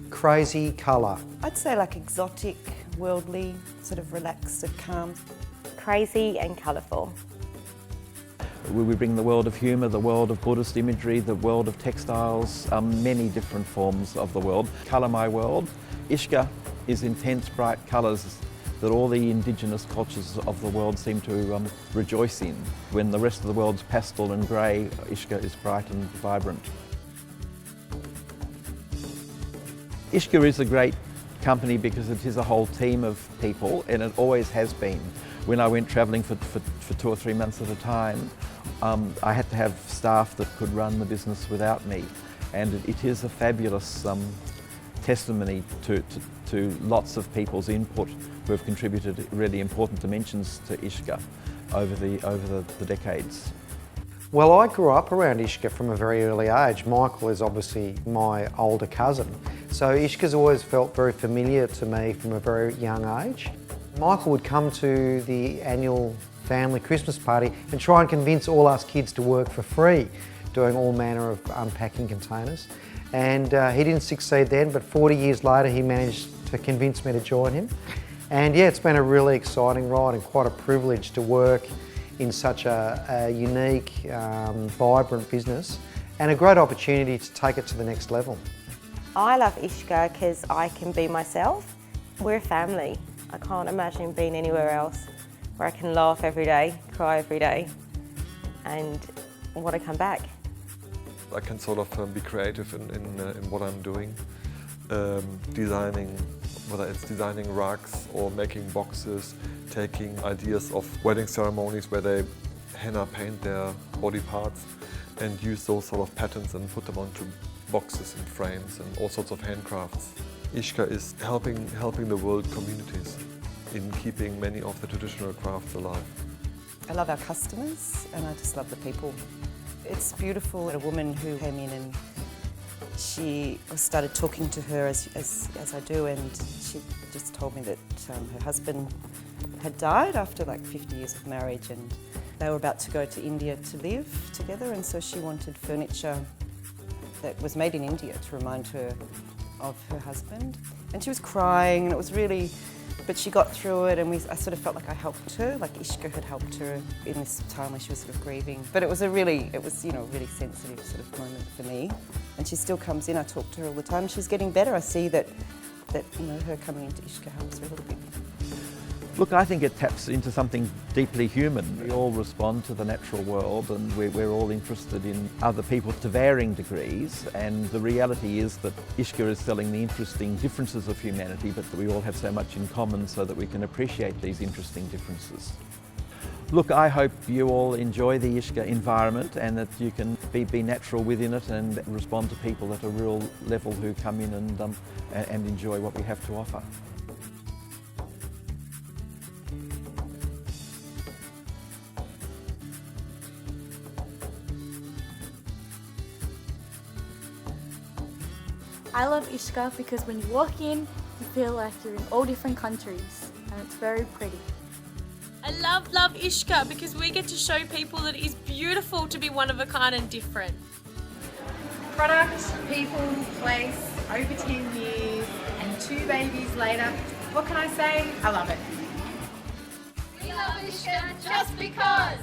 crazy colour. I'd say like exotic, worldly, sort of relaxed and calm. Crazy and colourful. We bring the world of humour, the world of Buddhist imagery, the world of textiles, many different forms of the world. Colour my world. Ishka is intense, bright colours that all the indigenous cultures of the world seem to rejoice in. When the rest of the world's pastel and grey, Ishka is bright and vibrant. Ishka is a great company because it is a whole team of people, and it always has been. When I went travelling for 2 or 3 months at a time, I had to have staff that could run the business without me, and it is a fabulous testimony to lots of people's input who have contributed really important dimensions to Ishka over the decades. Well, I grew up around Ishka from a very early age. Michael is obviously my older cousin, so Ishka's always felt very familiar to me from a very young age. Michael would come to the annual family Christmas party and try and convince all us kids to work for free, doing all manner of unpacking containers. And he didn't succeed then, but 40 years later he managed to convince me to join him. And yeah, it's been a really exciting ride and quite a privilege to work in such a unique, vibrant business, and a great opportunity to take it to the next level. I love Ishka because I can be myself. We're a family. I can't imagine being anywhere else where I can laugh every day, cry every day, and want to come back. I can sort of be creative in what I'm doing, designing, whether it's designing rugs or making boxes, taking ideas of wedding ceremonies where they henna paint their body parts and use those sort of patterns and put them onto boxes and frames and all sorts of handcrafts. Ishka is helping the world communities in keeping many of the traditional crafts alive. I love our customers and I just love the people. It's beautiful. A woman who came in and I started talking to her as I do, and she just told me that her husband had died after like 50 years of marriage, and they were about to go to India to live together, and so she wanted furniture that was made in India to remind her of her husband. And she was crying, and it was really, but she got through it, and I sort of felt like I helped her, like Ishka had helped her in this time where she was sort of grieving. But it was really sensitive sort of moment for me. And she still comes in, I talk to her all the time. She's getting better. I see that her coming into Ishka helps her a little bit. Look, I think it taps into something deeply human. We all respond to the natural world, and we're all interested in other people to varying degrees, and the reality is that Ishka is selling the interesting differences of humanity, but that we all have so much in common so that we can appreciate these interesting differences. Look, I hope you all enjoy the Ishka environment and that you can be natural within it and respond to people at a real level who come in and enjoy what we have to offer. I love Ishka because when you walk in, you feel like you're in all different countries, and it's very pretty. I love Ishka because we get to show people that it is beautiful to be one of a kind and different. Product, people, place, over 10 years and 2 babies later. What can I say? I love it. We love Ishka just because.